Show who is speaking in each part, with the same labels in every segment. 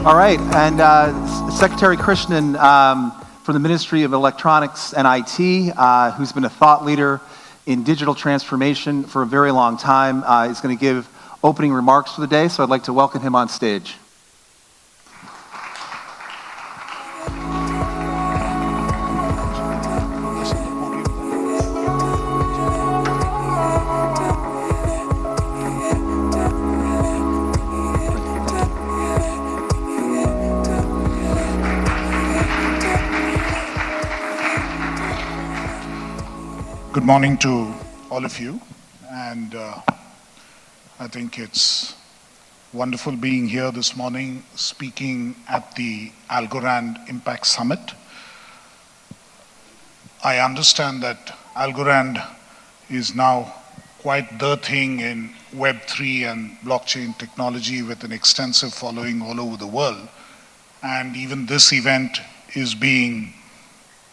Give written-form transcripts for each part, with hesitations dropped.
Speaker 1: All right, and Secretary Krishnan from the Ministry of Electronics and IT, who's been a thought leader in digital transformation for a very long time, is going to give opening remarks for the day, so I'd like to welcome him on stage.
Speaker 2: Good morning to all of you, and I think it's wonderful being here this morning speaking at the Algorand Impact Summit. I understand that Algorand is now quite the thing in Web3 and blockchain technology with an extensive following all over the world, and even this event is being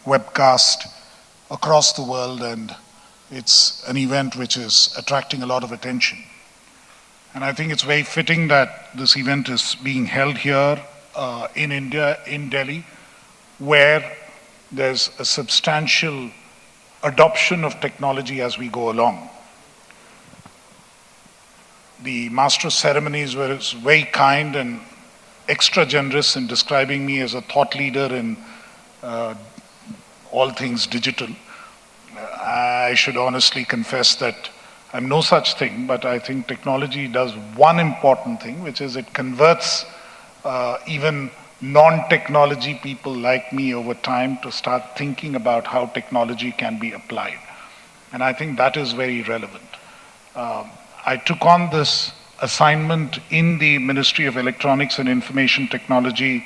Speaker 2: webcast across the world, and it's an event which is attracting a lot of attention. And I think it's very fitting that this event is being held here in India, in Delhi, where there's a substantial adoption of technology as we go along. The master of ceremonies was very kind and extra generous in describing me as a thought leader in all things digital. I should honestly confess that I'm no such thing, but I think technology does one important thing, which is it converts even non-technology people like me over time to start thinking about how technology can be applied. And I think that is very relevant. I took on this assignment in the Ministry of Electronics and Information Technology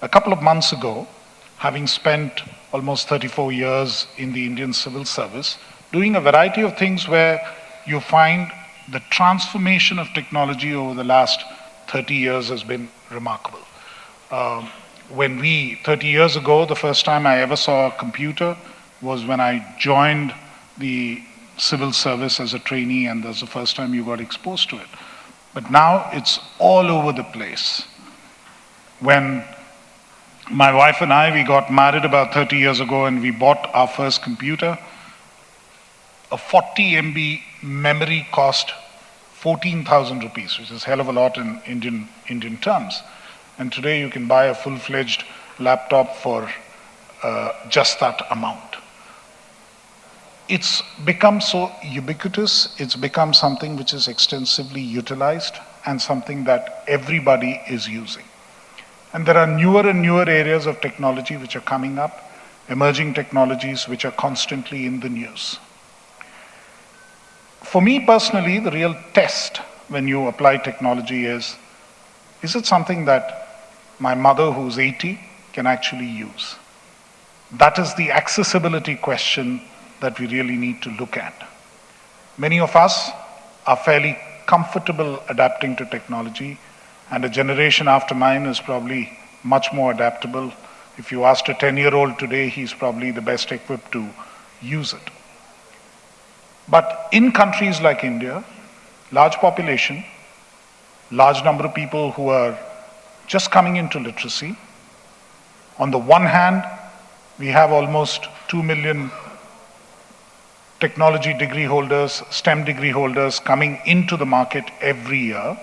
Speaker 2: a couple of months ago, having spent almost 34 years in the Indian civil service, doing a variety of things where you find the transformation of technology over the last 30 years has been remarkable. 30 years ago, the first time I ever saw a computer was when I joined the civil service as a trainee, and that's the first time you got exposed to it. But now it's all over the place. When my wife and I, we got married about 30 years ago and we bought our first computer. A 40 MB memory cost 14,000 rupees, which is a hell of a lot in Indian terms. And today you can buy a full-fledged laptop for just that amount. It's become so ubiquitous, it's become something which is extensively utilized and something that everybody is using. And there are newer and newer areas of technology which are coming up, emerging technologies which are constantly in the news. For me personally, the real test when you apply technology is it something that my mother, who's 80, can actually use? That is the accessibility question that we really need to look at. Many of us are fairly comfortable adapting to technology, and a generation after mine is probably much more adaptable. If you asked a 10-year-old today, he's probably the best equipped to use it. But in countries like India, large population, large number of people who are just coming into literacy, on the one hand, we have almost 2 million technology degree holders, STEM degree holders coming into the market every year.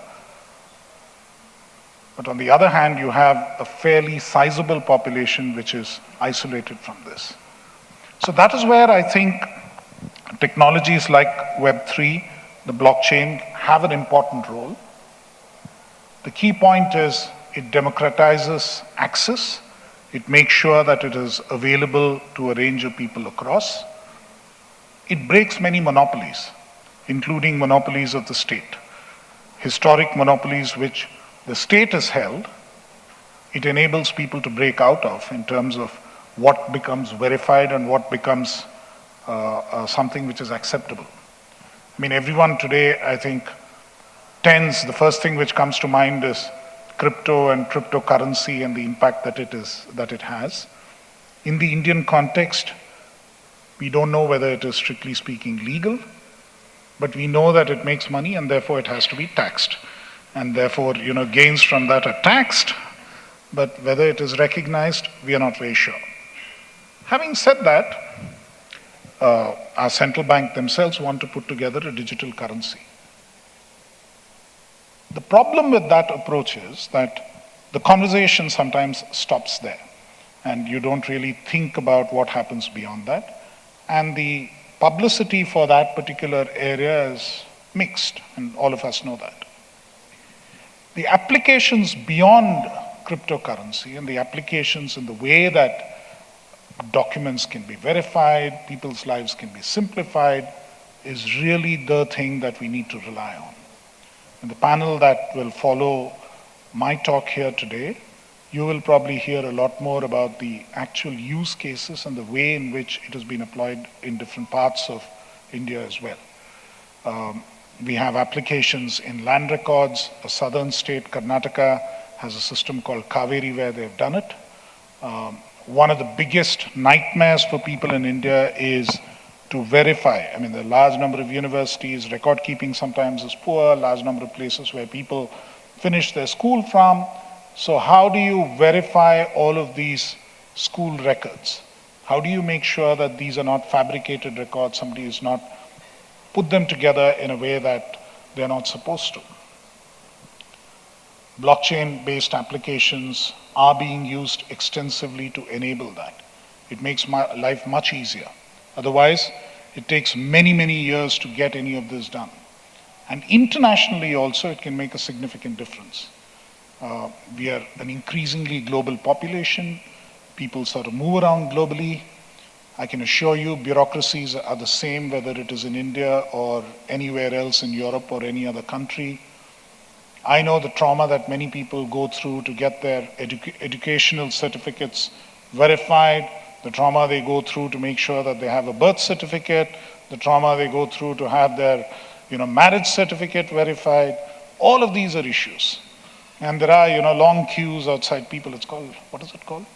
Speaker 2: But on the other hand, you have a fairly sizable population which is isolated from this. So that is where I think technologies like Web3, the blockchain, have an important role. The key point is it democratizes access. It makes sure that it is available to a range of people across. It breaks many monopolies, including monopolies of the state. Historic monopolies which the state has held, it enables people to break out of in terms of what becomes verified and what becomes something which is acceptable. I mean, everyone today, I think, the first thing which comes to mind is crypto and cryptocurrency and the impact that it has. In the Indian context, we don't know whether it is strictly speaking legal, but we know that it makes money and therefore it has to be taxed. And therefore, gains from that are taxed, but whether it is recognized, we are not very sure. Having said that, our central bank themselves want to put together a digital currency. The problem with that approach is that the conversation sometimes stops there, and you don't really think about what happens beyond that. And the publicity for that particular area is mixed, and all of us know that. The applications beyond cryptocurrency and the applications in the way that documents can be verified, people's lives can be simplified, is really the thing that we need to rely on. In the panel that will follow my talk here today, you will probably hear a lot more about the actual use cases and the way in which it has been applied in different parts of India as well. We have applications in land records. A southern state, Karnataka, has a system called Kaveri where they've done it. One of the biggest nightmares for people in India is to verify. I mean, there are a large number of universities, record keeping sometimes is poor, large number of places where people finish their school from. So how do you verify all of these school records? How do you make sure that these are not fabricated records, somebody is not put them together in a way that they're not supposed to? Blockchain-based applications are being used extensively to enable that. It makes my life much easier. Otherwise, it takes many, many years to get any of this done. And internationally also, it can make a significant difference. We are an increasingly global population. People sort of move around globally. I can assure you bureaucracies are the same whether it is in India or anywhere else in Europe or any other country. I know the trauma that many people go through to get their educational certificates verified, the trauma they go through to make sure that they have a birth certificate, the trauma they go through to have their marriage certificate verified. All of these are issues. And there are long queues outside people. It's called, what is it called?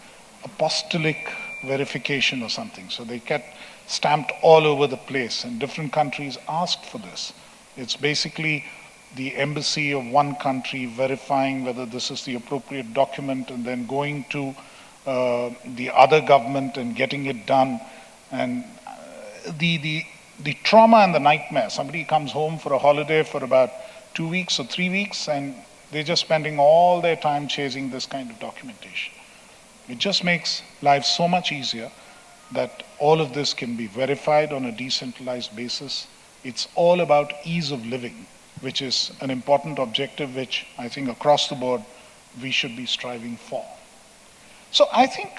Speaker 2: Apostolic verification or something. So they get stamped all over the place, and different countries ask for this. It's basically the embassy of one country verifying whether this is the appropriate document and then going to the other government and getting it done. And the trauma and the nightmare, somebody comes home for a holiday for about 2 weeks or 3 weeks and they're just spending all their time chasing this kind of documentation. It just makes life so much easier that all of this can be verified on a decentralized basis. It's all about ease of living, which is an important objective which I think across the board we should be striving for. So I think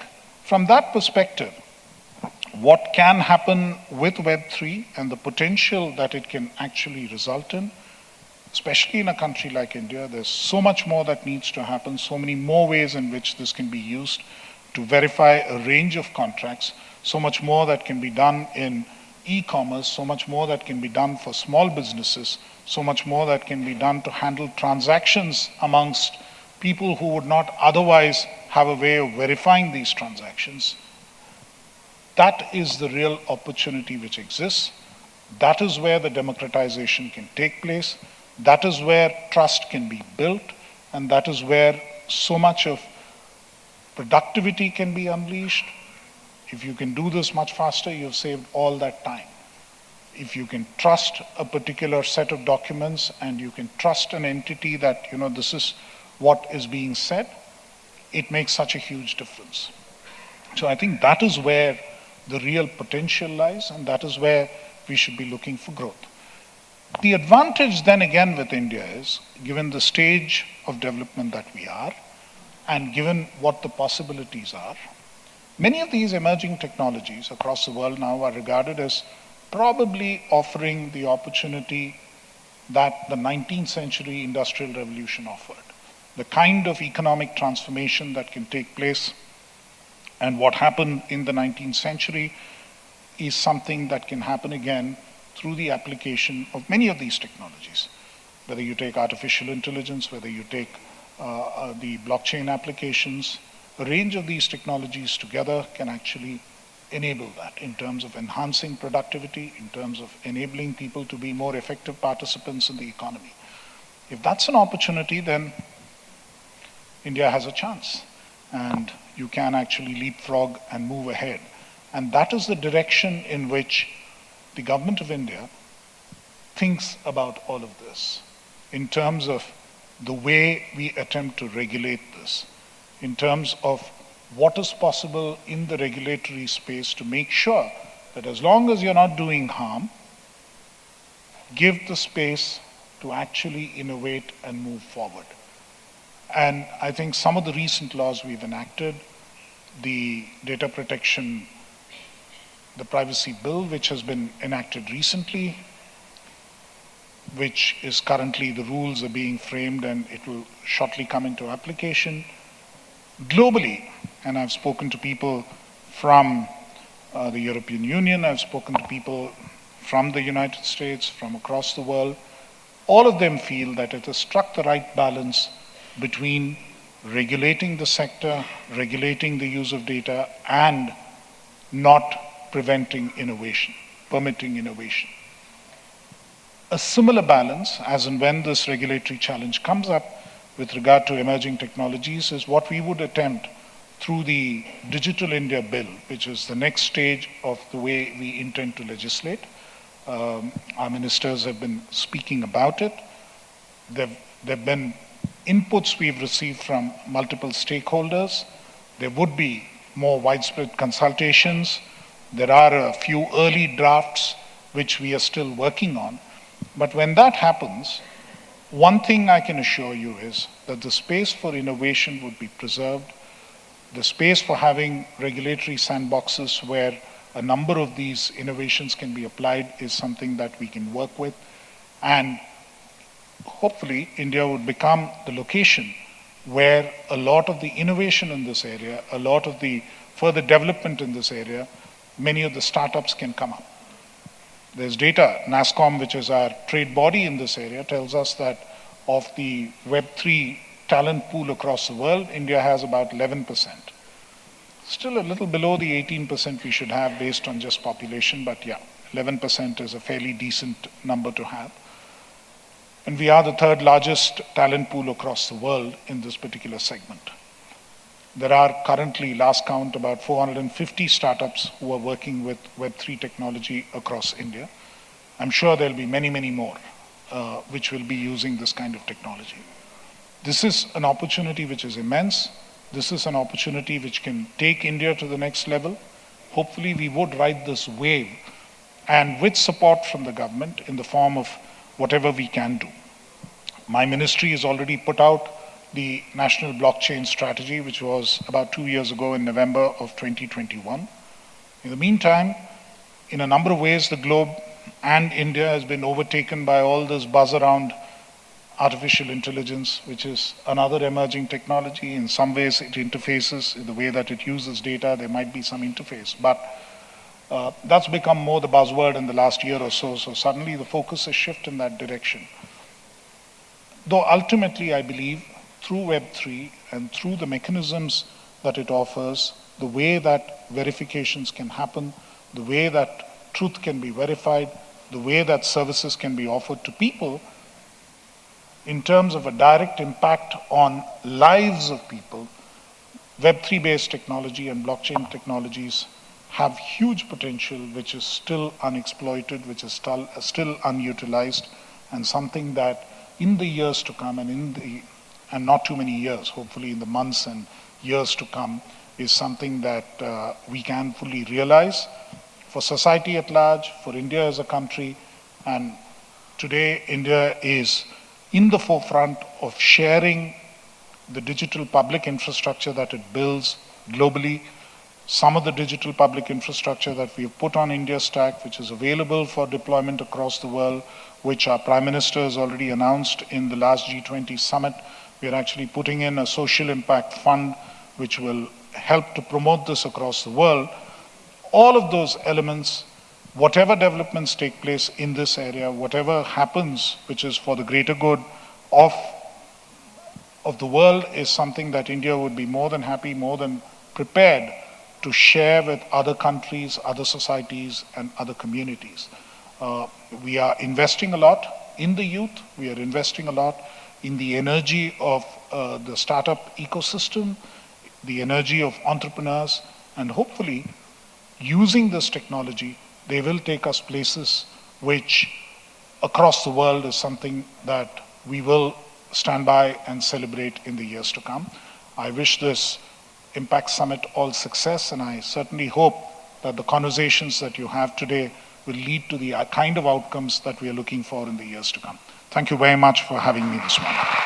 Speaker 2: from that perspective, what can happen with Web3 and the potential that it can actually result in, especially in a country like India, there's so much more that needs to happen, so many more ways in which this can be used to verify a range of contracts, so much more that can be done in e-commerce, so much more that can be done for small businesses, so much more that can be done to handle transactions amongst people who would not otherwise have a way of verifying these transactions. That is the real opportunity which exists. That is where the democratization can take place. That is where trust can be built, and that is where so much of productivity can be unleashed. If you can do this much faster, you've saved all that time. If you can trust a particular set of documents and you can trust an entity that, this is what is being said, it makes such a huge difference. So I think that is where the real potential lies, and that is where we should be looking for growth. The advantage then again with India is, given the stage of development that we are, and given what the possibilities are, many of these emerging technologies across the world now are regarded as probably offering the opportunity that the 19th century industrial revolution offered. The kind of economic transformation that can take place and what happened in the 19th century is something that can happen again through the application of many of these technologies. Whether you take artificial intelligence, whether you take the blockchain applications, a range of these technologies together can actually enable that in terms of enhancing productivity, in terms of enabling people to be more effective participants in the economy. If that's an opportunity, then India has a chance. and you can actually leapfrog and move ahead. And that is the direction in which the government of India thinks about all of this, in terms of the way we attempt to regulate this, in terms of what is possible in the regulatory space to make sure that as long as you're not doing harm, give the space to actually innovate and move forward. And I think some of the recent laws we've enacted, the data protection, the privacy bill, which has been enacted recently, which is currently, the rules are being framed and it will shortly come into application. Globally, and I've spoken to people from the European Union, I've spoken to people from the United States, from across the world, all of them feel that it has struck the right balance between regulating the sector, regulating the use of data, and not preventing innovation, permitting innovation. A similar balance, as and when this regulatory challenge comes up with regard to emerging technologies, is what we would attempt through the Digital India Bill, which is the next stage of the way we intend to legislate. Our ministers have been speaking about it. There have been inputs we've received from multiple stakeholders. There would be more widespread consultations. There are a few early drafts which we are still working on. But when that happens, one thing I can assure you is that the space for innovation would be preserved. The space for having regulatory sandboxes where a number of these innovations can be applied is something that we can work with. And hopefully, India would become the location where a lot of the innovation in this area, a lot of the further development in this area, many of the startups can come up. There's data, NASSCOM, which is our trade body in this area, tells us that of the Web3 talent pool across the world, India has about 11%. Still a little below the 18% we should have based on just population, but yeah, 11% is a fairly decent number to have. And we are the third largest talent pool across the world in this particular segment. There are currently, last count, about 450 startups who are working with Web3 technology across India. I'm sure there'll be many, many more which will be using this kind of technology. This is an opportunity which is immense. This is an opportunity which can take India to the next level. Hopefully we would ride this wave, and with support from the government in the form of whatever we can do. My ministry has already put out the National Blockchain Strategy, which was about 2 years ago in November of 2021. In the meantime, in a number of ways, the globe and India has been overtaken by all this buzz around artificial intelligence, which is another emerging technology. In some ways, it interfaces in the way that it uses data. There might be some interface, but that's become more the buzzword in the last year or so. So suddenly the focus has shifted in that direction. Though ultimately, I believe, through Web3 and through the mechanisms that it offers, the way that verifications can happen, the way that truth can be verified, the way that services can be offered to people, in terms of a direct impact on lives of people, Web3 based technology and blockchain technologies have huge potential, which is still unexploited, which is still unutilized, and something that in the years to come, and not too many years, hopefully in the months and years to come, is something that we can fully realize for society at large, for India as a country. And today India is in the forefront of sharing the digital public infrastructure that it builds globally. Some of the digital public infrastructure that we have put on India Stack, which is available for deployment across the world, which our Prime Minister has already announced in the last G20 summit. We are actually putting in a social impact fund which will help to promote this across the world. All of those elements, whatever developments take place in this area, whatever happens which is for the greater good of the world, is something that India would be more than happy, more than prepared to share with other countries, other societies, and other communities. We are investing a lot in the youth. We are investing a lot in the energy of the startup ecosystem. the energy of entrepreneurs, and hopefully, using this technology, they will take us places which across the world is something that we will stand by and celebrate in the years to come. I wish this Impact Summit all success, and I certainly hope that the conversations that you have today will lead to the kind of outcomes that we are looking for in the years to come. Thank you very much for having me this morning.